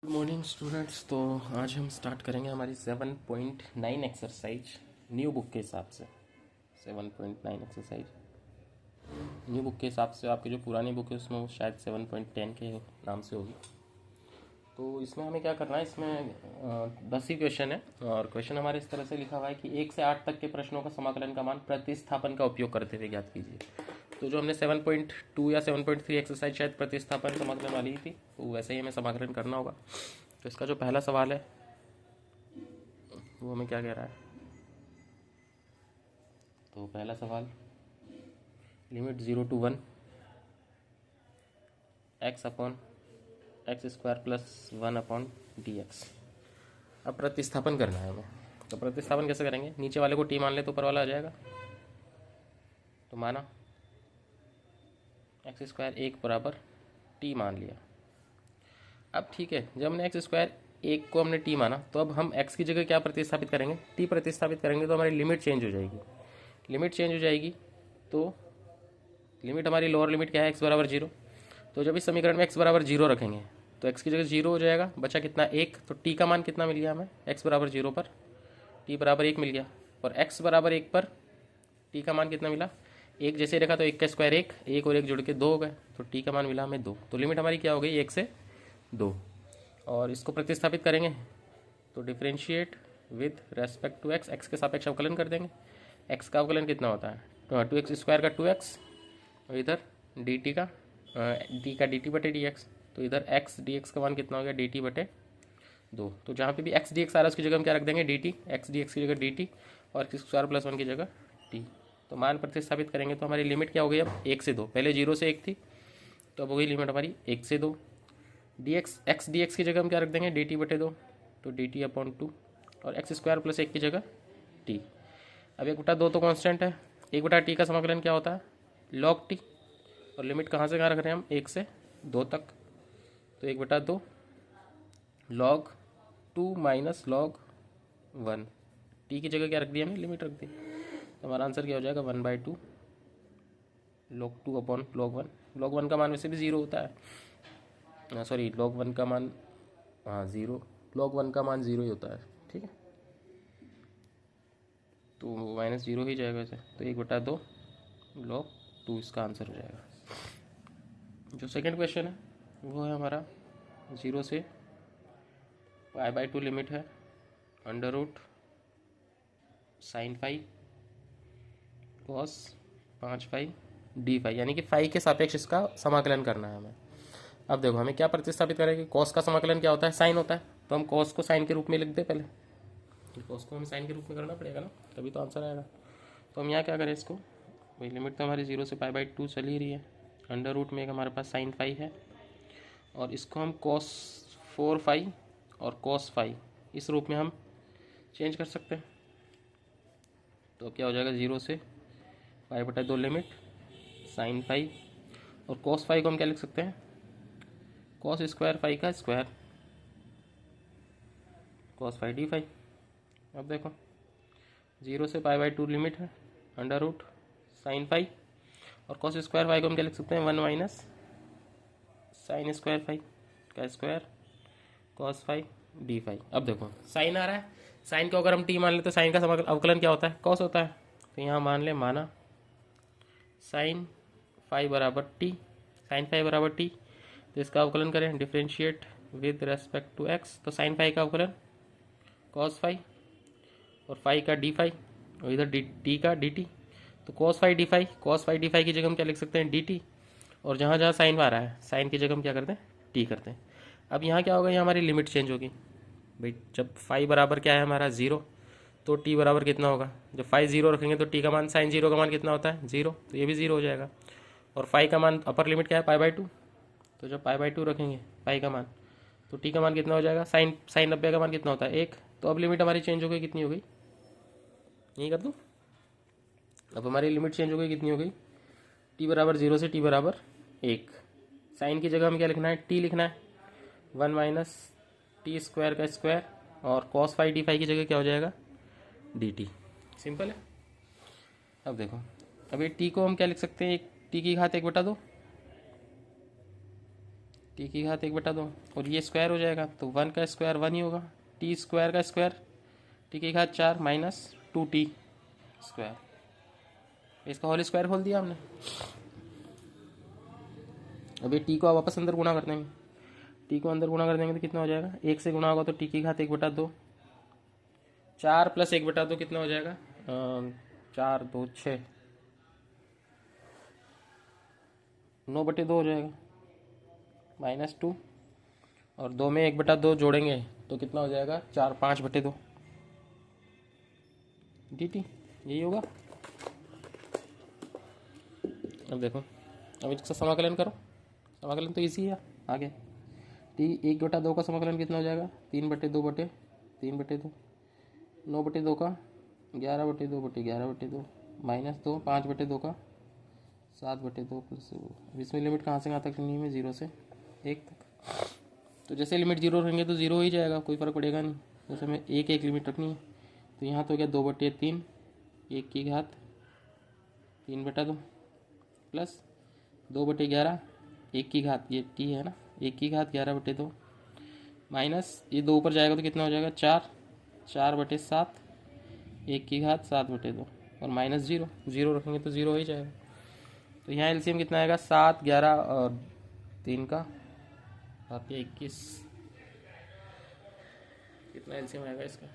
Good morning students. तो आज हम स्टार्ट करेंगे हमारी 7.9 एक्सरसाइज न्यू बुक के हिसाब से। 7.9 एक्सरसाइज न्यू बुक के हिसाब से, आपकी जो पुरानी बुक है उसमें वो शायद 7.10 के नाम से होगी। तो इसमें हमें क्या करना है, इसमें 10 ही क्वेश्चन है और क्वेश्चन हमारे इस तरह से लिखा हुआ है कि 1 से 8 तक के प्रश्नों का समाकलन का मान प्रतिस्थापन का उपयोग करते हुए ज्ञात कीजिए। तो जो हमने 7.2 या 7.3 एक्सरसाइज शायद प्रतिस्थापन समाकलन वाली ही थी, तो वैसे ही हमें समाकलन करना होगा। तो इसका जो पहला सवाल है वो हमें क्या कह रहा है। तो पहला सवाल, limit 0 to 1 x upon x square plus 1 upon D x. अब प्रतिस्थापन करना है हमें। तो प्रतिस्थापन कैसे करेंगे, नीचे वाले को टी मान ले तो ऊपर वाला आ जाएगा। तो माना एक्स स्क्वायर 1 बराबर टी मान लिया। अब ठीक है, जब हमने एक्स स्क्वायर 1 को हमने टी माना, तो अब हम x की जगह क्या प्रतिस्थापित करेंगे, टी प्रतिस्थापित करेंगे। तो हमारी लिमिट चेंज हो जाएगी। लिमिट चेंज हो जाएगी तो लिमिट हमारी लोअर लिमिट क्या है, x बराबर 0। तो जब इस समीकरण में x बराबर 0 रखेंगे तो x की जगह 0 हो जाएगा, बचा कितना 1। तो t का मान कितना मिल गया हमें, x बराबर 0 पर t बराबर 1 मिल गया। और x बराबर 1 पर t का मान कितना मिला, 1 जैसे रखा तो 1 का स्क्वायर 1 और 1 जुड़ के 2 हो गए। तो t का मान मिला हमें 2। तो लिमिट हमारी क्या हो गई, 1 से 2। और इसको प्रतिस्थापित करेंगे तो differentiate with respect to x, x के सापेक्ष अवकलन कर देंगे। एक्स का अवकलन कितना होता है, 2x स्क्वायर का 2x और इधर डी टी का डी टी बटे डी एक्स। तो इधर एक्स डी एक्स का मान कितना हो गया, डी टी बटे 2। तो जहाँ पे भी एक्स डी एक्स आ रहा है उसकी जगह हम क्या रख देंगे, D T. X D x की जगह डी टी और एक्स स्क्वायर प्लस 1 की जगह टी। तो मान प्रतिस्थापित करेंगे तो हमारी लिमिट क्या हो गई, अब 1 से 2। पहले 0 से 1 थी, तो अब हो गई लिमिट हमारी 1 से 2। D x x D x की जगह हम क्या रख देंगे, डी टी बटे 2। तो डी टी अपॉन 2 और एक्स स्क्वायर प्लस 1 की जगह टी। अब 1/2 तो कांस्टेंट है। 1/t का समाकलन क्या होता है, log टी। और लिमिट कहाँ से कहाँ रख रहे हैं हम, 1 से 2 तक। तो 1/2 log 2 माइनस log 1। टी की जगह क्या रख दिया हमने, लिमिट रख दी। तो हमारा आंसर क्या हो जाएगा, 1/2 log 2 अपॉन log 1। log 1 का मान वैसे भी 0 होता है, सॉरी log 1 का मान, हाँ 0, log 1 का मान 0 ही होता है। ठीक है, तो -0 ही जाएगा वैसे। तो 1/2 log 2 इसका आंसर हो जाएगा। जो सेकंड क्वेश्चन है वो है हमारा 0 से π/2 लिमिट है √ sin phi cos 5 phi d phi, यानी कि फाई के सापेक्ष इसका समाकलन करना है हमें। अब देखो हमें क्या प्रतिस्थापित करेंगे, कॉस का समाकलन क्या होता है, साइन होता है। तो हम कॉस को साइन के रूप में लिख दे पहले। कॉस को हमें साइन के रूप में करना पड़ेगा ना, तभी तो आंसर आएगा। तो हम यहाँ क्या करें इसको, वही लिमिट तो हमारी 0 से π/2 चल ही रही है। √ में एक हमारे पास साइन फाई है और इसको हम cos 4 फाई और cos फाई इस रूप में हम चेंज कर सकते हैं। तो क्या हो जाएगा, 0 से π/2 लिमिट साइन फाई और cos फाई को हम क्या लिख सकते हैं, cos स्क्वायर फाई का square cos phi d phi. अब देखो 0 से π/2 लिमिट है √ साइन फाई और cos स्क्वायर फाई को हम क्या लिख सकते हैं, 1 माइनस साइन स्क्वायर फाई का square cos phi d phi. अब देखो साइन आ रहा है, साइन को अगर हम टी मान ले तो साइन का अवकलन क्या होता है, cos होता है। तो यहाँ मान ले, माना साइन फाई बराबर टी, साइन फाई बराबर टी। तो इसका अवकलन करें, differentiate with respect to x. तो साइन फाई का अवकलन cos फाई और फाई का डी फाई और इधर डी का डी टी। तो cos फाई डी फाई की जगह हम क्या लिख सकते हैं, डी टी। और जहाँ जहाँ साइन आ रहा है, साइन की जगह हम क्या करते हैं, टी करते हैं। अब यहाँ क्या होगा, यहाँ हमारी लिमिट चेंज होगी भाई। जब फाई बराबर क्या है हमारा 0, तो टी बराबर कितना होगा, जब फाई 0 रखेंगे तो टी का मान, साइन 0 का मान कितना होता है 0, तो ये भी 0 हो जाएगा। और फाई का मान अपर लिमिट क्या है, π/2। तो जब π/2 रखेंगे फाई का मान, तो टी का मान कितना हो जाएगा, साइन 90 का मान कितना होता है 1। तो अब लिमिट हमारी चेंज हो गई, कितनी हो गई, यही कर दूँ। अब हमारी लिमिट चेंज हो गई, कितनी हो गई, टी बराबर 0 से टी बराबर 1। साइन की जगह हम क्या लिखना है, टी लिखना है, 1 माइनस टी स्क्वायर का स्क्वायर और cos फाई डी फाई की जगह क्या हो जाएगा, डी टी। सिंपल है। अब देखो, अब ये टी को हम क्या लिख सकते हैं, एक टी की घात 1/2 टी की घात 1/2 और ये स्क्वायर हो जाएगा तो 1 का स्क्वायर 1 ही होगा, टी स्क्वायर का स्क्वायर टी की घात 4 माइनस 2t स्क्वायर, इसका होल स्क्वायर खोल दिया हमने। अब ये टी को वापस अंदर गुणा कर देंगे, टी को अंदर गुणा कर देंगे तो कितना हो जाएगा, 1 से गुणा होगा तो टी की घात 1/2, 4 + 1/2 कितना हो जाएगा, 4 2 6, 9/2 हो जाएगा -2, और 2 में 1/2 जोड़ेंगे तो कितना हो जाएगा, 4 5/2 dt, यही होगा। अब देखो, अब इसका समाकलन करो, समाकलन तो इजी है आगे। टी 1/2 का समाकलन कितना हो जाएगा, 3/2/3/2, 9/2 का 11/2/11/2 -2, 5/2 का 7/2 प्लस, अब इसमें लिमिट कहाँ से कहाँ तक रखनी है, 0 से 1 तक। तो जैसे लिमिट 0 रहेंगे तो 0 ही जाएगा, कोई फ़र्क पड़ेगा नहीं। जैसे हमें 1 लिमिट रखनी है तो यहाँ तो हो गया 2/3, 1 की घात 3/2 प्लस 2/11, 1 की घात, ये टी है ना, 1 की घात 11/2 माइनस ये 2 ऊपर जाएगा तो कितना हो जाएगा, 4, 4/7, 1 की घात 7/2 और -0, 0 रखेंगे तो 0 हो ही जाएगा। तो यहाँ एलसीएम कितना आएगा, 7 11 और 3 का 7 या 21, कितना एलसीएम आएगा इसका,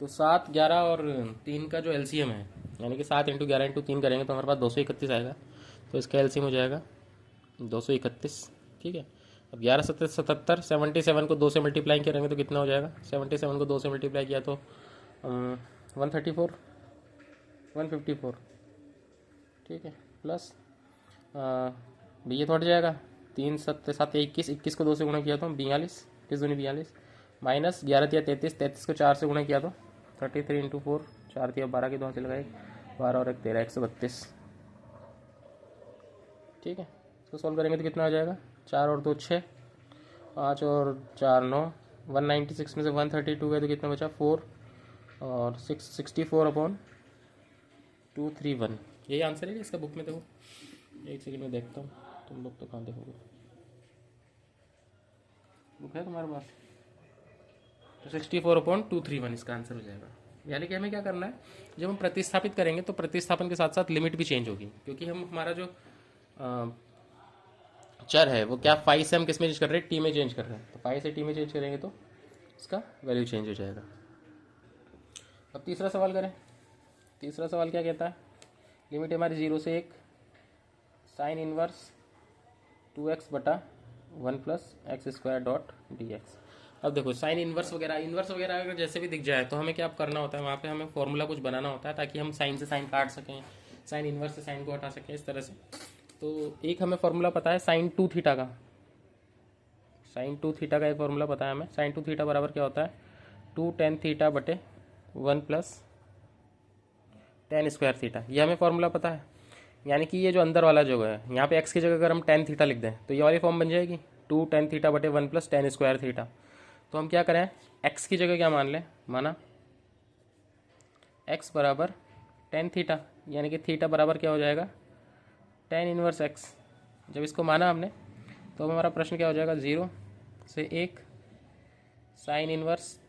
तो 7 11 और 3 का जो एलसीएम है, यानी कि 7 × 11 × 3 करेंगे तो हमारे पास 231 आएगा। तो इसका एलसीएम हो जाएगा 231, ठीक है। अब 11 7 77, 77 को 2 से मल्टीप्लाई करेंगे तो कितना हो जाएगा, 77 को 2 से मल्टीप्लाई किया तो 134 154, ठीक है, प्लस ये तो हट जाएगा, 3 7 7 21, 21 को 2 से गुणा किया तो 42, 21 दूनी 42, माइनस 11 3 33, 33 को 4 से गुणा किया तो 33 × 4, 4 3 12 की 2 से लगाए, 12 और 1 13, 132, ठीक है। इसको सॉल्व करेंगे तो कितना हो जाएगा, 4 और 2 6, 5 और 4 9, 196 में से 132 गए तो कितना बचा, 4 और 64/231, यही आंसर है इसका बुक में। देखो एक सेकंड में देखता हूँ, तुम लोग तो कहाँ देखोगे, बुक है तुम्हारे पास, तो 64/231 इसका आंसर हो जाएगा। यानी कि हमें क्या करना है, जब हम प्रतिस्थापित करेंगे तो प्रतिस्थापन के साथ साथ लिमिट भी चेंज होगी, क्योंकि हम हमारा जो चर है वो क्या फाई से हम किस में चेंज कर रहे हैं, टी में चेंज कर रहे हैं, तो फाई से टी में चेंज करेंगे तो इसका वैल्यू चेंज हो जाएगा। अब तीसरा सवाल करें। तीसरा सवाल क्या कहता है, लिमिट हमारी 0 से 1 sine inverse 2x/1 + x² dx। अब देखो साइन इनवर्स वगैरह अगर जैसे भी दिख जाए तो हमें क्या करना होता है, वहाँ पे हमें फॉर्मूला कुछ बनाना होता है ताकि हम साइन से साइन काट सकें, साइन इनवर्स से साइन को हटा सकें, इस तरह से। तो एक हमें फॉर्मूला पता है sin 2 थीटा का, sin 2 थीटा का एक फॉर्मूला पता है हमें। sin 2 थीटा बराबर क्या होता है, 2 tan θ/1 + tan स्क्वायर थीटा, ये हमें फॉर्मूला पता है। यानी कि ये जो अंदर वाला जो है, यहाँ पे x की जगह अगर हम tan थीटा लिख दें तो ये वाली फॉर्म बन जाएगी, 2 tan θ/1 + tan स्क्वायर थीटा। तो हम क्या करें, x की जगह क्या मान लें, माना x बराबर tan थीटा, यानी कि थीटा बराबर क्या हो जाएगा, tan इनवर्स x। जब इसको माना हमने तो अब हमारा प्रश्न क्या हो जाएगा, 0 से 1 sine inverse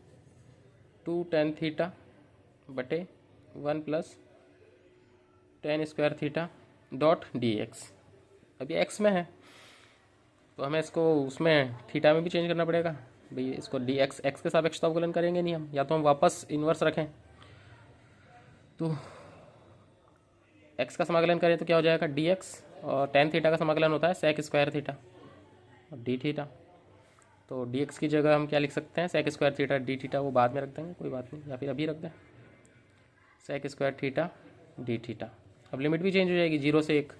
2 tan θ/1 + tan square theta dx। अब ये x में है तो हमें इसको उसमें थीटा में भी चेंज करना पड़ेगा भाई, इसको dx x के सापेक्ष तो अवकलन करेंगे नहीं हम, या तो हम वापस इन्वर्स रखें, तो x का समाकलन करें तो क्या हो जाएगा dx, और tan थीटा का समाकलन होता है sec स्क्वायर थीटा और d थीटा। तो dx की जगह हम क्या लिख सकते हैं, sec square theta d theta, वो बाद में रख देंगे कोई बात नहीं, या फिर अभी रख दें sec square theta d theta. अब लिमिट भी चेंज हो जाएगी 0 से 1,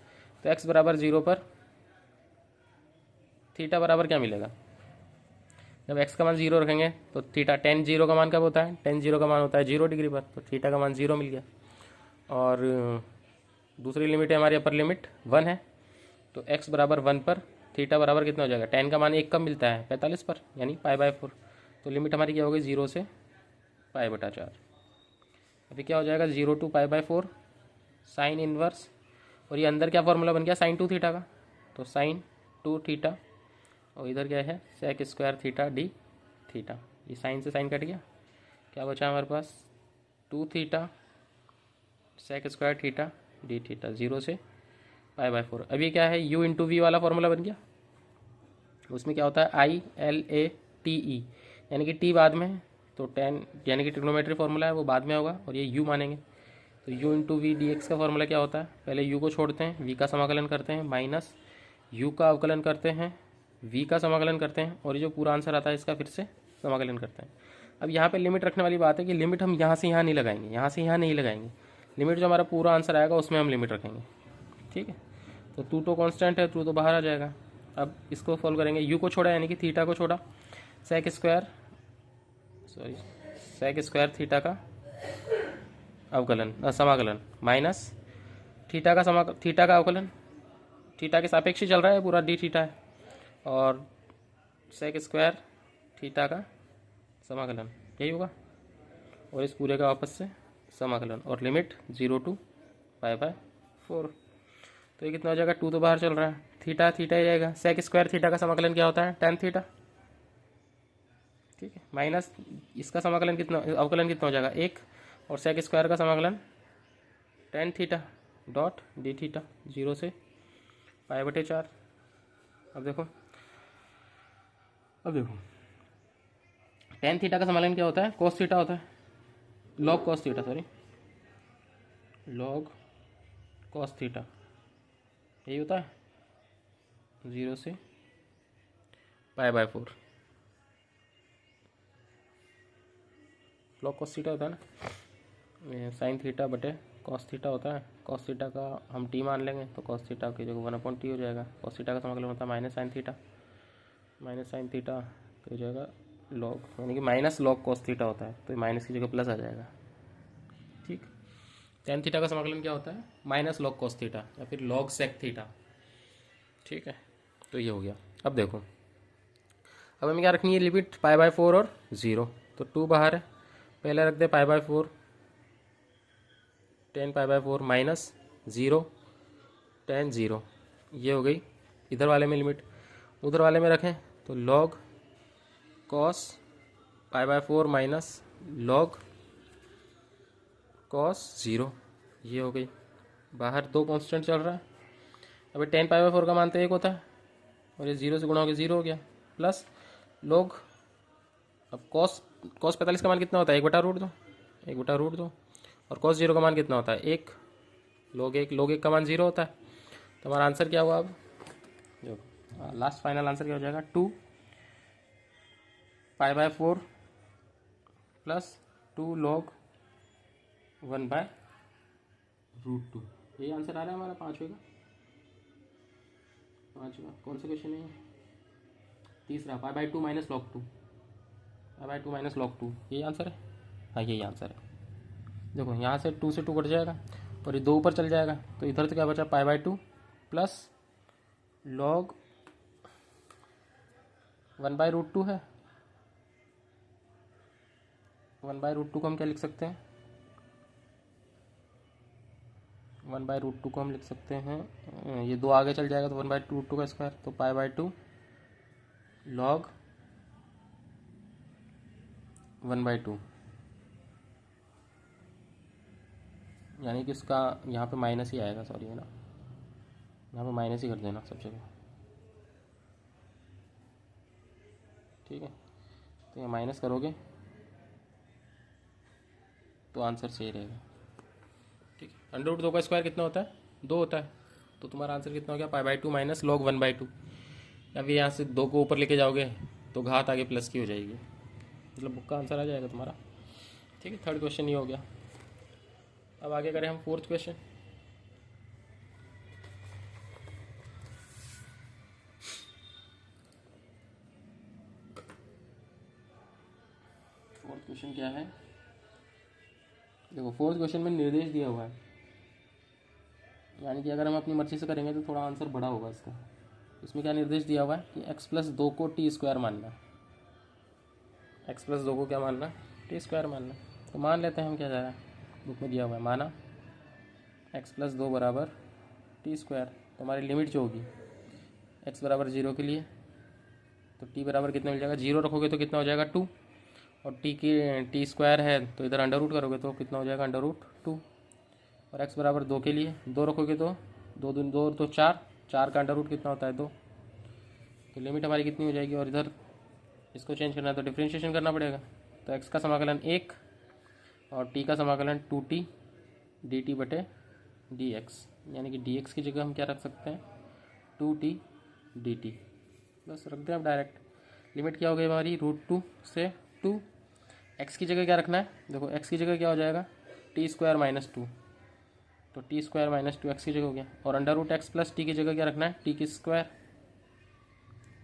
तो x बराबर 0 पर थीटा बराबर क्या मिलेगा, जब x का मान 0 रखेंगे तो थीटा tan 0 का मान कब होता है, tan 0 का मान होता है 0 डिग्री पर, तो थीटा का मान 0 मिल गया। और दूसरी लिमिट है हमारी अपर लिमिट 1 है, तो x बराबर 1 पर थीटा बराबर कितना हो जाएगा, tan का मान 1 कब मिलता है 45 पर, यानी π/4। तो लिमिट हमारी क्या होगी, 0 से π/4। अभी क्या हो जाएगा, 0 to π/4 साइन इनवर्स, और ये अंदर क्या फॉर्मूला बन गया sin 2 थीटा का, तो sin 2 थीटा और इधर क्या है, sec square theta d theta. ये साइन से साइन कट गया, क्या बचा हमारे पास, 2 theta sec square theta d theta, 0 से π/4। अब ये क्या है, u इंटू वी वाला फॉर्मूला बन गया। उसमें क्या होता है, ILATE, यानी कि t बाद में है तो 10, यानी कि ट्रिग्नोमेट्री फॉर्मूला है वो बाद में होगा, और ये u मानेंगे। तो u into v d x का फॉर्मूला क्या होता है, पहले u को छोड़ते हैं, v का समाकलन करते हैं, माइनस u का अवकलन करते हैं, v का समाकलन करते हैं, और ये जो पूरा आंसर आता है इसका फिर से समाकलन करते हैं। अब यहाँ पे लिमिट रखने वाली बात है कि लिमिट हम यहाँ से यहाँ नहीं लगाएंगे, यहाँ से यहाँ नहीं लगाएंगे। लिमिट जो हमारा पूरा आंसर आएगा उसमें हम लिमिट रखेंगे, ठीक है। तो 2 तो कांस्टेंट है, 2 तो बाहर आ जाएगा। अब इसको सॉल्व करेंगे, u को छोड़ा यानी कि थीटा को छोड़ा, सेक स्क्वायर थीटा का अवकलन समाकलन, माइनस थीटा का अवकलन, थीटा के सापेक्ष ही चल रहा है पूरा, डी थीटा है, और सेक स्क्वायर थीटा का समाकलन, यही होगा, और इस पूरे का वापस से समाकलन, और लिमिट 0 to π/4। तो ये कितना हो जाएगा, 2 तो बाहर चल रहा है, थीटा थीटा ही रहेगा। सेक स्क्वायर थीटा का समाकलन क्या होता है, tan थीटा, ठीक है, माइनस इसका समाकलन कितना, अवकलन कितना हो जाएगा 1, और सेक स्क्वायर का समाकलन tan theta dot D theta, 0 से π/4। अब देखो tan थीटा का समाकलन क्या होता है, cos थीटा होता है, log cos theta, log cos theta, यही होता है, 0 से π/4। log cos थीटा होता है ना, साइन थीटा बटे cos थीटा होता है। cos थीटा का हम t मान लेंगे तो cos थीटा की जगह 1/t हो जाएगा। cos थीटा का समाकलन होता है माइनस साइन थीटा, तो हो जाएगा log, यानी कि माइनस log cos थीटा होता है, तो माइनस की जगह प्लस आ जाएगा, ठीक। tan थीटा का समाकलन क्या होता है, माइनस log cos थीटा या फिर log sec थीटा, ठीक है। तो ये हो गया। अब देखो, अब हमें क्या रखनी है, लिमिट π/4 और 0, तो 2 बाहर है, पहले रख दे π/4, tan π/4 माइनस 0 tan 0, ये हो गई इधर वाले में लिमिट। उधर वाले में रखें तो log cos π/4 minus log cos 0, ये हो गई। बाहर 2 कांस्टेंट चल रहा है, अभी tan π/4 का मान तो 1 होता है, और ये 0 से गुणा हो गया 0 हो गया, प्लस log, अब cos 45 का मान कितना होता है, 1/√2, और cos 0 का मान कितना होता है 1, log 1 का मान 0 होता है। तो हमारा आंसर क्या हुआ, अब जो लास्ट फाइनल आंसर क्या हो जाएगा, 2 π/4 प्लस 2 log 1/√2, यही आंसर आ रहा है हमारा पाँचवें का। कौन सा क्वेश्चन है, तीसरा, π/2 माइनस log 2, π/2 माइनस log 2, यही आंसर है, हाँ यही आंसर है। देखो यहाँ से 2 से 2 कट जाएगा, और ये 2 ऊपर चल जाएगा, तो इधर से क्या बचा, π/2 प्लस log 1/√2 है, 1/√2 को हम क्या लिख सकते हैं, 1/√2 को हम लिख सकते हैं, ये 2 आगे चल जाएगा तो 1/√2 का स्क्वायर, तो π/2 log 1/2, यानी कि उसका यहाँ पे माइनस ही आएगा, सॉरी है ना, यहाँ पे माइनस ही कर देना सब जगह, ठीक है। तो ये माइनस करोगे तो आंसर सही रहेगा, ठीक है। √2 का स्क्वायर कितना होता है, 2 होता है, तो तुम्हारा आंसर कितना हो गया, π/2 माइनस log 1/2। अभी यहाँ से 2 को ऊपर लेके जाओगे तो घात आगे प्लस की हो जाएगी, मतलब बुक का आंसर आ जाएगा तुम्हारा, ठीक है। थर्ड क्वेश्चन ये हो गया। अब आगे करें हम फोर्थ क्वेश्चन। फोर्थ क्वेश्चन क्या है, देखो फोर्थ क्वेश्चन में निर्देश दिया हुआ है, यानी कि अगर हम अपनी मर्जी से करेंगे तो थोड़ा आंसर बड़ा होगा इसका। इसमें क्या निर्देश दिया हुआ है कि x+2 को t² मानना, x+2 को क्या मानना, t² मानना। तो मान लेते हैं हम, क्या जा रहा है, बुक में दिया हुआ है, माना x+2 बराबर t²। तो हमारी लिमिट जो होगी x बराबर 0 के लिए तो टी बराबर कितना मिल जाएगा, 0 रखोगे तो कितना हो जाएगा 2, और टी स्क्वायर है तो इधर अंडर रूट करोगे तो कितना हो जाएगा अंडर रूट 2, और एक्स बराबर 2 के लिए 2 रखोगे तो 2 दूनी 2 तो 4, 4 का अंडर रूट कितना होता है 2, तो लिमिट हमारी कितनी हो जाएगी, और इधर इसको चेंज करना है तो डिफ्रेंशिएशन करना पड़ेगा। तो एक्स का समाकलन 1 और टी का समाकलन 2t dt बटे dx, यानी कि dx की जगह हम क्या रख सकते हैं 2t dt, बस रख दें अब डायरेक्ट। लिमिट क्या हो गई हमारी √2 से 2, एक्स की जगह क्या रखना है, देखो एक्स की जगह क्या हो जाएगा टी स्क्वायर माइनस 2, तो टी स्क्वायर माइनस 2 एक्स की जगह हो गया, और under root x plus t की जगह क्या रखना है टी की square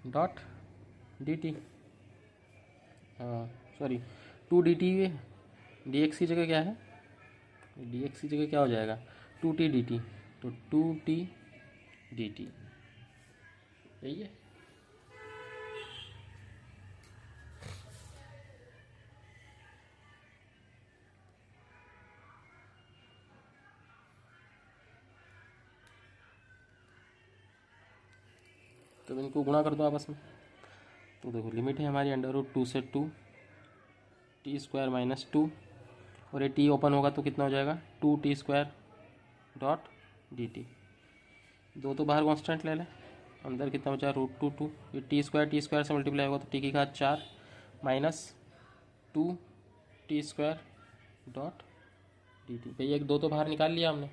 dot d t, sorry 2 d t, d x की जगह क्या है, डी एक्स की जगह क्या हो जाएगा 2t डी टी, तो 2t डी टी, यही है। तो इनको गुणा कर दो आपस में, तो देखो लिमिट है हमारी अंडर रूट 2 से 2 टी स्क्वायर माइनस 2, और ये टी ओपन होगा तो कितना हो जाएगा 2t square dot d T, 2 तो बाहर कांस्टेंट ले लें, अंदर कितना बचा √2 ये टी स्क्वायर से मल्टीप्लाई होगा तो टी की घात 4 minus 2t square dot d T, भाई 1 2 तो बाहर निकाल लिया हमने।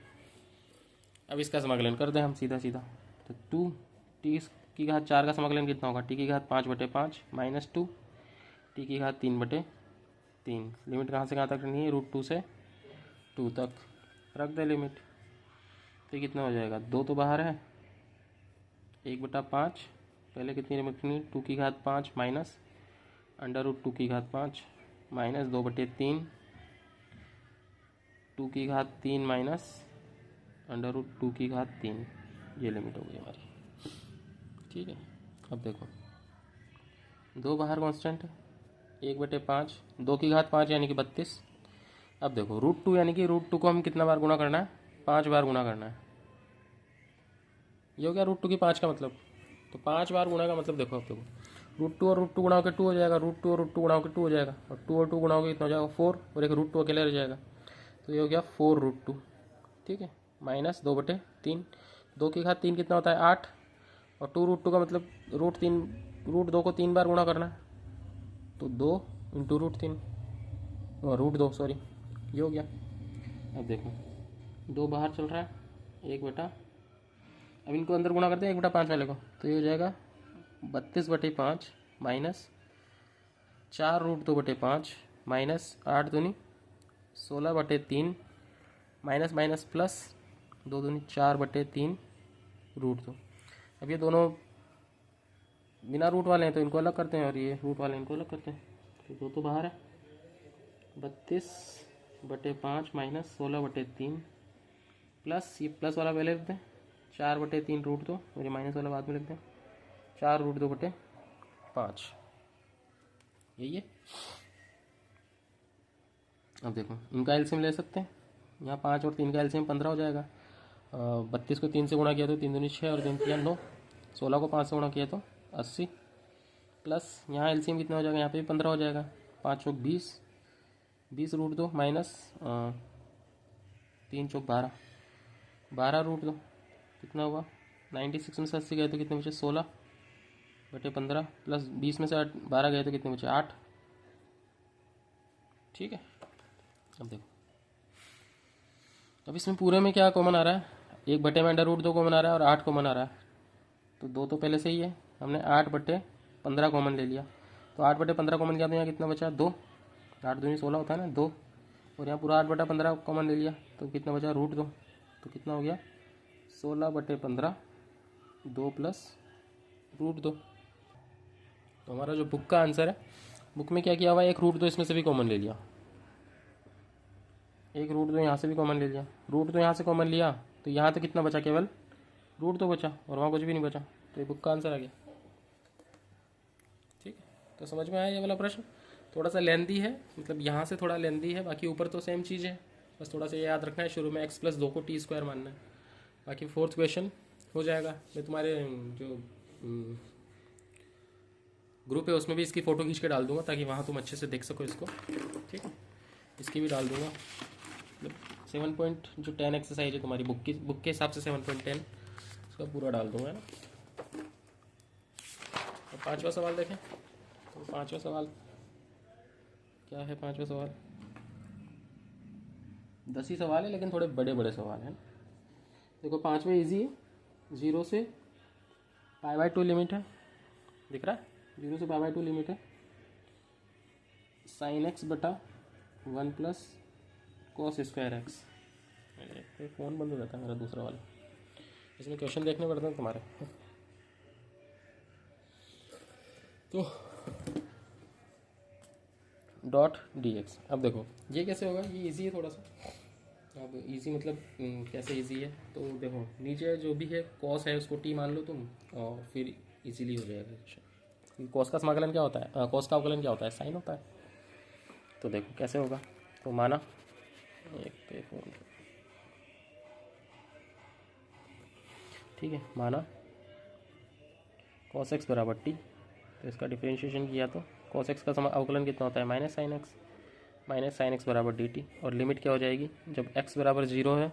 अब इसका समाकलन कर दें हम सीधा सीधा, तो 2t की घात 4 का समाकलन कितना होगा टी की घात 5/5 माइनस 2 टी की घात 3/3, लिमिट कहाँ से कहाँ तक रखनी है √2 से 2 तक, रख दे लिमिट, तो कितना हो जाएगा 2 तो बाहर है 1/5, पहले कितनी लिमिट रखनी 2 की घात 5 माइनस अंडर रूट 2 की घात 5 माइनस 2/3, 2 की घात 3 माइनस अंडर रूट 2 की घात 3, ये लिमिट हो गई हमारी। ठीक है, अब देखो 2 बाहर कांस्टेंट है 1/5, 2 की घात 5 यानी कि 32। अब देखो √2 यानी कि √2 को हम कितना बार गुणा करना है 5 बार गुणा करना है, ये हो गया √2 की 5 का मतलब, तो 5 बार गुणा का मतलब देखो, अब देखो √2 और √2 गुणा होकर 2 हो जाएगा, √2 और √2 गुणा होकर 2 हो जाएगा, और 2 और 2 गुणा होकर कितना हो जाएगा 4, और एक √2 अकेले रह जाएगा, तो ये हो गया 4√2। ठीक है, माइनस 2/3, 2 की घात 3 कितना होता है 8, और 2√2 का मतलब √2 को 3 बार गुणा करना है, तो 2 इंटू √3 और √2 सॉरी, ये हो गया। अब देखो 2 बाहर चल रहा है 1 बटा, अब इनको अंदर गुणा करते हैं 1/5 वाले को, तो ये हो जाएगा 32/5 माइनस 4√2/5 माइनस 8 दूनी 16/3 माइनस माइनस प्लस 2 दूनी 4/3 √2। अब ये दोनों बिना रूट वाले हैं तो इनको अलग करते हैं, और ये रूट वाले इनको अलग करते हैं, तो 2 तो बाहर है 32/5 माइनस 16/3 प्लस ये प्लस वाला पहले लिखते हैं 4/3 √2, और ये माइनस वाला बाद में लिखते हैं 4√2/5, यही है। अब देखो इनका एलसीएम ले सकते हैं, यहाँ 5 और 3 का एलसीएम 15 हो जाएगा, 32 को 3 से गुणा किया तो 3 दूनी 6 और 3 3 9, 16 को 5 से गुणा किया तो 80, प्लस यहाँ एलसीएम कितना हो जाएगा यहाँ पे भी 15 हो जाएगा, 5 चौक 20, 20 √2 माइनस 3 चौक 12, 12 √2 कितना हुआ 96 में से 80 गए तो कितने बचे 16/15 प्लस 20 में से 12 गए तो कितने बचे 8। ठीक है, अब देखो अब इसमें पूरे में क्या कॉमन आ रहा है, 1 बटे में अंडर रूट 2 कॉमन आ रहा है और 8 कॉमन आ रहा है, तो 2 तो पहले से ही है, हमने 8/15 कॉमन ले लिया, तो 8/15 कॉमन किया तो यहाँ कितना बचा 2, 8 दूनी 16 होता है ना 2, और यहाँ पूरा 8/15 कॉमन ले लिया तो कितना बचा √2, तो कितना हो गया 16/15 2 प्लस √2। तो हमारा जो बुक का आंसर है, बुक में क्या किया हुआ है, एक √2 इसमें से भी कॉमन ले लिया, एक √2 यहाँ से भी कॉमन ले लिया, √2 यहाँ से कॉमन लिया तो यहाँ तो कितना बचा केवल √2 बचा, और वहाँ कुछ भी नहीं बचा, तो ये बुक का आंसर आ गया। ठीक है, तो समझ में आया ये वाला प्रश्न, थोड़ा सा लेंदी है, मतलब यहाँ से थोड़ा लेंदी है, बाकी ऊपर तो सेम चीज़ है, बस थोड़ा सा ये याद रखना है शुरू में x+2 को t² मानना है, बाकी 4th क्वेश्चन हो जाएगा। मैं तुम्हारे जो ग्रुप है उसमें भी इसकी फ़ोटो खींच के डाल दूंगा ताकि वहाँ तुम अच्छे से देख सको इसको, ठीक है। इसकी भी डाल दूंगा, मतलब 7 पॉइंट जो 10 एक्सरसाइज है तुम्हारी बुक के हिसाब से 7.10 उसका पूरा डाल दूंगा, है ना। और पाँचवा सवाल देखें। तो पाँचवा सवाल क्या है? पाँचवा सवाल 10 ही सवाल है लेकिन थोड़े बड़े बड़े सवाल हैं। देखो पाँचवा इजी है, 0 से π/2 लिमिट है, दिख रहा है, 0 से π/2 लिमिट है, sin x बटा 1 plus cos square x. Phone बंद हो जाता है मेरा दूसरा वाला, इसमें क्वेश्चन देखने पड़ते हैं तुम्हारे। तो डॉट dx, अब देखो ये कैसे होगा, ये इजी है थोड़ा सा। अब इजी मतलब कैसे इजी है, तो देखो नीचे जो भी है कॉस है उसको टी मान लो तुम, और फिर इजीली हो जाएगा क्वेश्चन। कॉस का समाकलन क्या होता है, कॉस का अवकलन क्या होता है, साइन होता है। तो देखो कैसे होगा, तो माना एक पे फोन, ठीक है, माना cos x बराबर टी, तो इसका डिफरेंशिएशन किया तो cos x का अवकलन कितना होता है, माइनस साइन एक्स बराबर डी टी। और लिमिट क्या हो जाएगी, जब x बराबर 0 है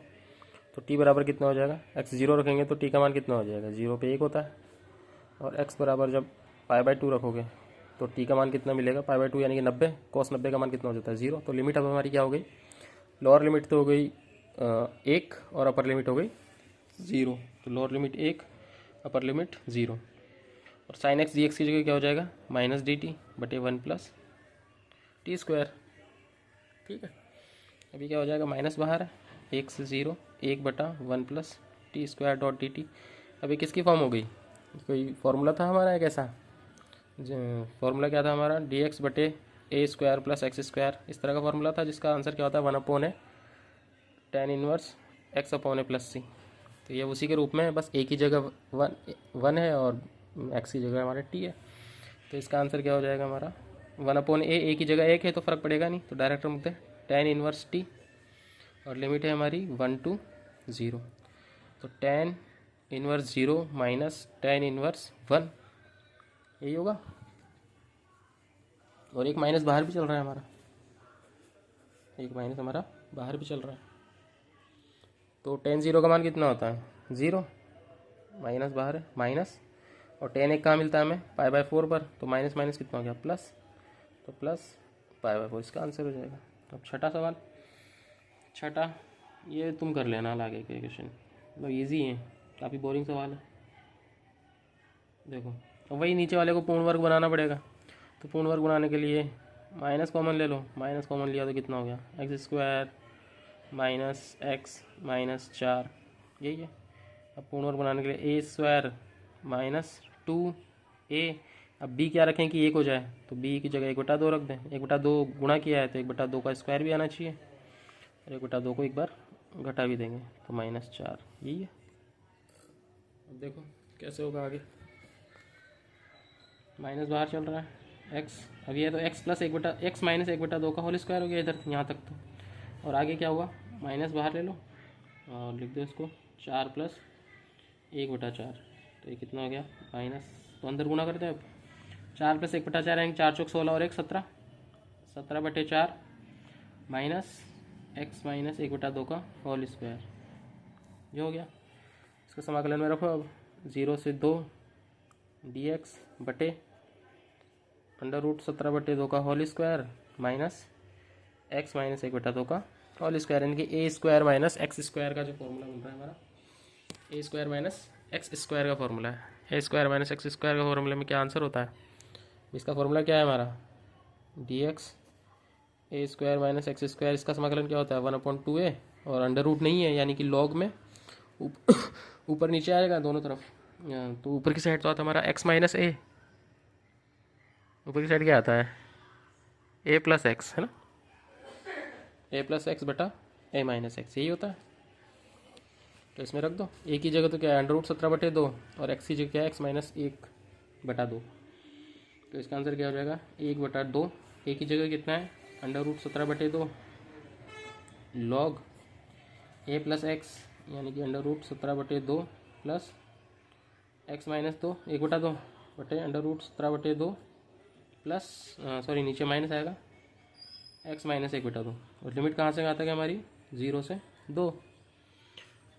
तो t बराबर कितना हो जाएगा, x 0 रखेंगे तो t का मान कितना हो जाएगा, 0 पे 1 होता है। और x बराबर जब π/2 रखोगे तो t का मान कितना मिलेगा, π/2 यानी कि 90, cos 90 का मान कितना हो जाता है, 0। तो लिमिट अब हमारी क्या हो गई, लोअर लिमिट तो हो गई 1 और अपर लिमिट हो गई 0। तो लोअर लिमिट 1, अपर लिमिट 0। और साइन एक्स डी एक्स की जगह क्या हो जाएगा, माइनस डी टी बटे 1 प्लस टी स्क्वायर, ठीक है। अभी क्या हो जाएगा, माइनस बाहर है, 1 से 0, 1 बटा 1 plus T square dot d T. अभी किसकी फॉर्म हो गई, कोई फॉर्मूला था हमारा एक ऐसा, फॉर्मूला क्या था हमारा, डी एक्स बटे ए स्क्वायर प्लस एक्स स्क्वायर, इस तरह का फॉर्मूला था जिसका आंसर क्या होता है, 1/a tan inverse x upon a plus c. तो ये उसी के रूप में है, बस एक ही जगह वन है और एक्स की जगह हमारे टी है। तो इसका आंसर क्या हो जाएगा हमारा, 1/a, एक ही जगह एक है तो फ़र्क पड़ेगा नहीं, तो डायरेक्ट हम लिखते हैं tan इनवर्स टी, और लिमिट है हमारी 1 to 0। तो tan inverse 0 minus tan inverse 1, यही होगा। और एक माइनस बाहर भी चल रहा है हमारा, एक माइनस हमारा बाहर भी चल रहा है। तो tan 0 का मान कितना होता है, 0, माइनस बाहर है माइनस, और tan 1 कहाँ मिलता है हमें, π/4 पर, तो माइनस माइनस कितना हो गया, प्लस, तो प्लस π/4 इसका आंसर हो जाएगा। अब छठा सवाल, छठा ये तुम कर लेना आगे के क्वेश्चन, मतलब ईजी है, काफ़ी बोरिंग सवाल है। देखो अब वही नीचे वाले को पूर्ण वर्ग बनाना पड़ेगा, तो पूर्ण वर्ग बनाने के लिए माइनस कॉमन ले लो, माइनस कॉमन लिया तो कितना हो गया, x square minus x minus 4, यही है। अब पूर्ण वर्ग बनाने के लिए ए स्क्वायर माइनस 2a, अब b क्या रखें कि 1 हो जाए, तो b की जगह 1/2 रख दें, 1/2 गुणा किया है तो 1/2 का स्क्वायर भी आना चाहिए, और 1/2 को एक बार घटा भी देंगे, तो -4, यही है। अब देखो कैसे होगा आगे, माइनस बाहर चल रहा है x, अब ये तो x प्लस x माइनस 1/2 का होल स्क्वायर हो गया इधर यहाँ तक तो। और आगे क्या हुआ, माइनस बाहर ले लो और लिख दो इसको 4 प्लस 1/4, तो ये कितना हो गया माइनस, तो अंदर गुना करते हैं अब, 4 प्लस 1/4 यानी 4 चौक 16 और 1 17, 17/4 माइनस x माइनस 1/2 का होल स्क्वायर, ये हो गया। इसका समाकलन में रखो अब, 0 से 2 dx बटे √17/2 का whole square minus x minus 1/2 का होल स्क्वायर, यानी कि a square minus x square का जो फॉर्मूला बन रहा है हमारा, a square minus x square का फॉर्मूला है। A square minus x square का फॉर्मूले में क्या आंसर होता है, इसका फॉर्मूला क्या है हमारा, dx ए स्क्वायर माइनस एक्स स्क्वायर, इसका समाकलन क्या होता है 1/2a, और अंडर रूट नहीं है यानी कि लॉग में ऊपर नीचे आएगा दोनों तरफ, तो ऊपर की साइड तो आता है हमारा x माइनस ए, ऊपर की साइड क्या आता है a प्लस एक्स, है ना, a प्लस एक्स बटा a माइनस एक्स, यही होता है। तो इसमें रख दो, a की जगह तो क्या है √17/2, और x की जगह क्या है x माइनस 1/2, तो इसका आंसर क्या हो जाएगा 1/2, a की जगह कितना है √17/2 लॉग a प्लस एक्स, यानी कि √17/2 प्लस x माइनस 2 1/2 बटे √17/2 प्लस सॉरी नीचे माइनस आएगा x माइनस 1/2 और लिमिट कहाँ से कहाँ तक है हमारी 0 से 2।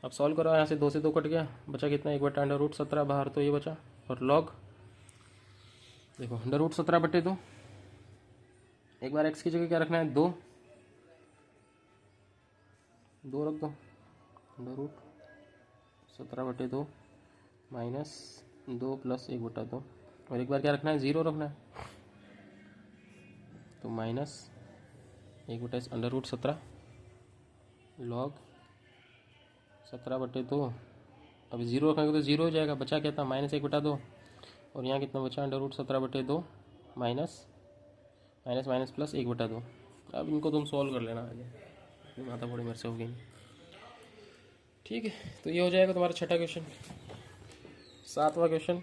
अब सॉल्व करो, यहाँ से 2 से 2 कट गया, बचा कितना 1/√17 बाहर तो ये बचा। और लॉग देखो √17/2, एक बार x की जगह क्या रखना है 2 रख दो, √17/2 माइनस 2 प्लस 1/2 और एक बार क्या रखना है 0 रखना है, तो माइनस 1/√17 लॉग 17/2। अभी 0 रखेंगे तो 0 हो जाएगा, बचा क्या था -1/2 और यहाँ कितना बचा √17/2 माइनस माइनस प्लस 1/2। अब इनको तुम सॉल्व कर लेना आगे, माथा बड़ी मेरे से होगी नहीं। ठीक है, तो ये हो जाएगा तुम्हारा छठा क्वेश्चन। सातवां क्वेश्चन,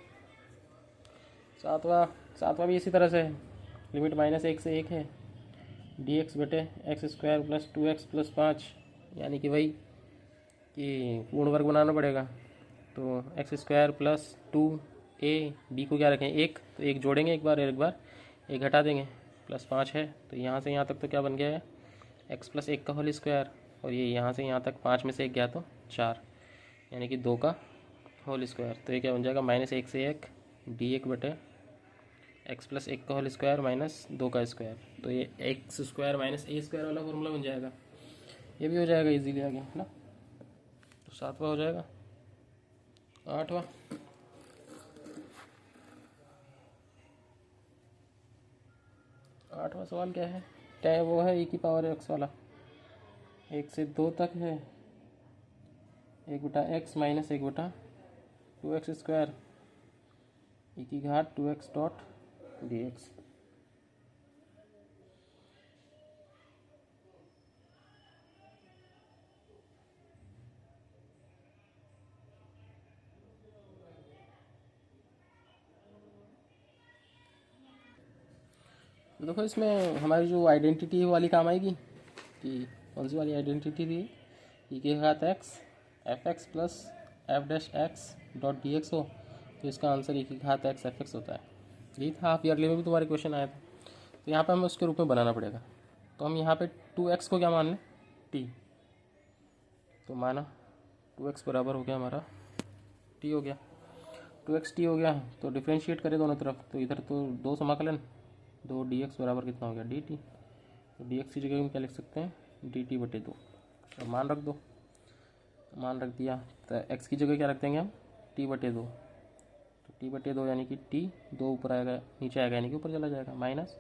सातवां भी इसी तरह से है। लिमिट -1 से 1 है, dx/x² प्लस 2x प्लस 5, यानी कि वही कि पूर्ण वर्ग बनाना पड़ेगा। तो x² प्लस 2a, b को क्या रखें 1, तो 1 जोड़ेंगे एक बार 1 घटा देंगे, प्लस 5 है तो यहाँ से यहाँ तक तो क्या बन गया है x प्लस 1 का होल स्क्वायर, और ये यहाँ से यहाँ तक 5 में से 1 गया तो 4, यानी कि 2 का होल स्क्वायर। तो ये क्या बन जाएगा -1 से 1 dx/x प्लस 1 का होल स्क्वायर माइनस 2 का स्क्वायर, तो ये x² माइनस a² वाला फॉर्मूला बन जाएगा। ये भी हो जाएगा इजीली आगे, है ना। तो सातवां हो जाएगा। आठवां सवाल क्या है, वो है e⁻x वाला, 1 से 2 तक है, 1/x minus 1/2x² e⁻2x dot dx। तो देखो इसमें हमारी जो आइडेंटिटी वाली काम आएगी, कि कौन सी वाली आइडेंटिटी थी, e⁻x fx plus f'(x) dot dx हो, तो इसका आंसर e⁻x fx होता है। यही था, हाफ ईयरली में भी तुम्हारे क्वेश्चन आया था, तो यहाँ पे हमें उसके रूप में बनाना पड़ेगा। तो हम यहाँ पे 2x को क्या मान लें t, तो माना 2x बराबर हो गया हमारा t हो गया, 2x t हो गया, तो डिफ्रेंशिएट करें दोनों तरफ, तो इधर तो 2 समाकलन 2 dx बराबर कितना हो गया dt, तो dx की जगह हम क्या लिख सकते हैं dt/2। अब मान रख दो, मान रख दिया, तो x की जगह क्या रख देंगे हम t/2, तो t/2 यानी कि t 2 ऊपर आएगा नीचे आएगा, यानी कि ऊपर चला जाएगा, माइनस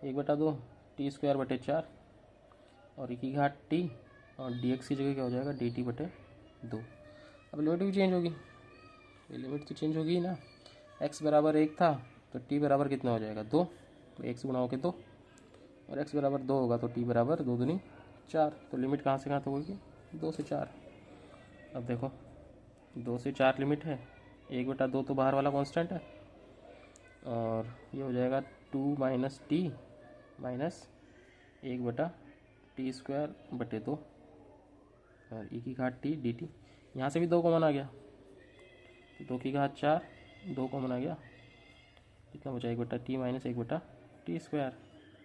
1/2 t²/4 और e⁻t और dx की जगह क्या हो जाएगा dt/2। अब लिमिट भी चेंज होगी, लिमिट तो चेंज होगी ना, x बराबर 1 था तो t बराबर कितना हो जाएगा 2, तो 1 से गुणा होकर 2, और x बराबर 2 होगा तो t बराबर 2 दूनी 4, तो लिमिट कहाँ से कहाँ तक होगी 2 से 4। अब देखो 2 से 4 लिमिट है, 1/2 तो बाहर वाला कांस्टेंट है, और ये हो जाएगा 2 माइनस टी माइनस 1/t²/2 और e⁻t dt। यहाँ से भी 2 कॉमन आ गया, 2⁻4 2 कॉमन आ गया, कितना बचा 1/t minus 1/t²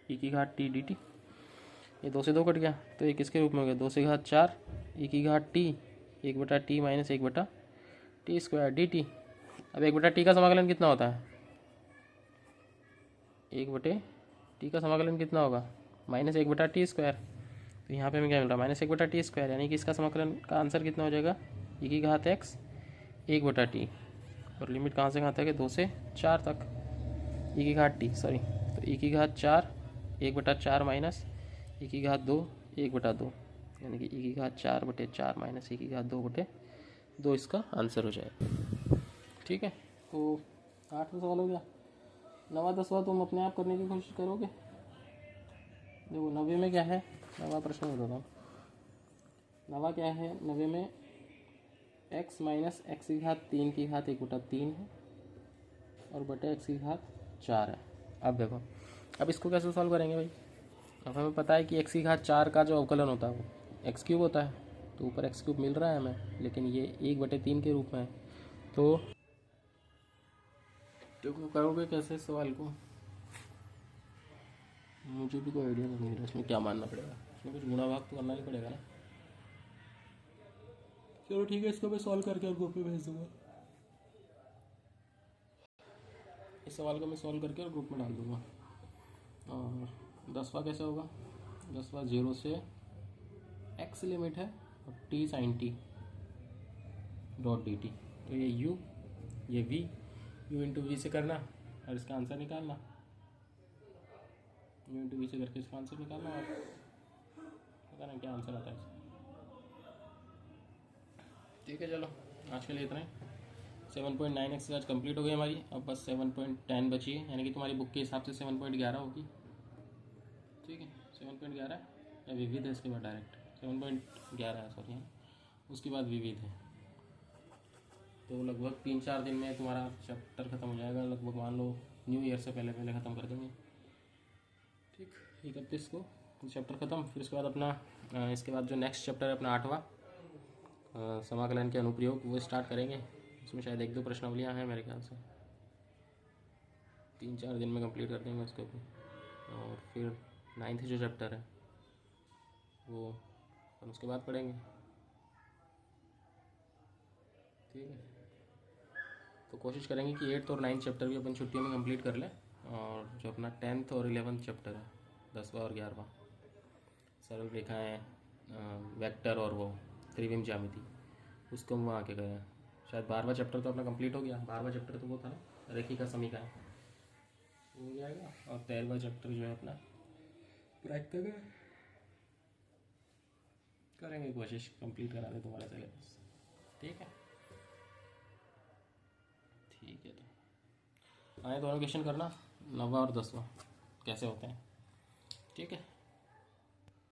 e⁻t dt। ये 2 से 2 कट गया, तो ये किसके रूप में हो गया 2⁻4 e⁻t 1/t minus 1/t² dt। अब 1/t का समाकलन कितना होता है, 1/t का समाकलन कितना होगा -1/t², तो यहाँ पे हमें क्या मिल रहा है -1/t², यानी कि इसका समाकलन का आंसर कितना हो जाएगा e⁻x 1/t, और लिमिट कहाँ से कहाँ तक है 2 से 4 तक e⁻t सॉरी, तो e⁻4 1/4 माइनस e⁻2 1/2, यानी कि e⁻4/4 माइनस e⁻2/2 इसका आंसर हो जाएगा। ठीक है, तो 8वां सवाल हो गया। 9वां 10वां तुम अपने आप करने की कोशिश करोगे। देखो 9वें में क्या है, 9वां प्रश्न बताता हूँ। 9वां क्या है, 9वें में x माइनस x⁻3 की घात 1/3 है और बटे x⁻4 है। अब देखो, अब इसको कैसे सॉल्व करेंगे भाई। अब हमें पता है कि x⁻4 का जो अवकलन होता है वो x³ होता है, तो ऊपर x³ मिल रहा है हमें, लेकिन ये 1/3 के रूप में है। तो करोगे कैसे इस सवाल को, मुझे भी कोई आइडिया नहीं है इसमें क्या मानना पड़ेगा, इसमें कुछ गुणा भाग तो करना ही पड़ेगा ना। चलो ठीक है, इसको मैं सॉल्व करके और ग्रुप में भेज दूंगा। इस सवाल को मैं सॉल्व करके और ग्रुप में डाल दूंगा। और 10वां कैसे होगा? 10वां 0 से x लिमिट है और t sin t dot d t. तो ये u, ये v, u इंटू वी से करना और इसका आंसर निकालना, u इंटू वी से करके इसका आंसर निकालना और पता नहीं क्या आंसर आता है इसका। ठीक है, चलो आज के लिए इतना ही। 7.9 एक्सरसाइज कंप्लीट हो गई हमारी। अब बस 7.10 बची है, यानी कि तुम्हारी बुक के हिसाब से 7.11 होगी। ठीक है, 7.11 या विविध है इसके बाद डायरेक्ट 7.11 है, सॉरी, उसके बाद विविध है। तो लगभग 3-4 दिन में तुम्हारा चैप्टर ख़त्म हो जाएगा, लगभग मान लो न्यू ईयर से पहले पहले ख़त्म कर देंगे। ठीक, 31 को चैप्टर ख़त्म। फिर उसके बाद अपना इसके बाद जो नेक्स्ट चैप्टर है अपना 8वां समाकलन के अनुप्रयोग, वो स्टार्ट करेंगे। उसमें शायद 1-2 प्रश्नावलियाँ हैं मेरे ख्याल से, 3-4 दिन में कंप्लीट कर देंगे उसको भी। और फिर 9th जो चैप्टर है वो हम उसके बाद पढ़ेंगे। ठीक है, तो कोशिश करेंगे कि 8th और 9th चैप्टर भी अपन छुट्टियों में कंप्लीट कर लें। और जो अपना 10th और 11th चैप्टर है, 10वां और 11वां, सरल रेखाएँ, वेक्टर और वो त्रिविम ज्यामिति, उसको हम वहाँ आके करें। शायद 12वां चैप्टर तो अपना कंप्लीट हो गया। 12वां चैप्टर तो वो था ना, रेखिका समीकरण, वो हो जाएगा। और 13वां चैप्टर जो है अपना प्रैक्टिकल करेंगे, कोशिश कंप्लीट करा दे तुम्हारा सिलेबस। ठीक है, ठीक है। तो आए दोनों क्वेश्चन करना, 9वां और 10वां कैसे होते हैं। ठीक है।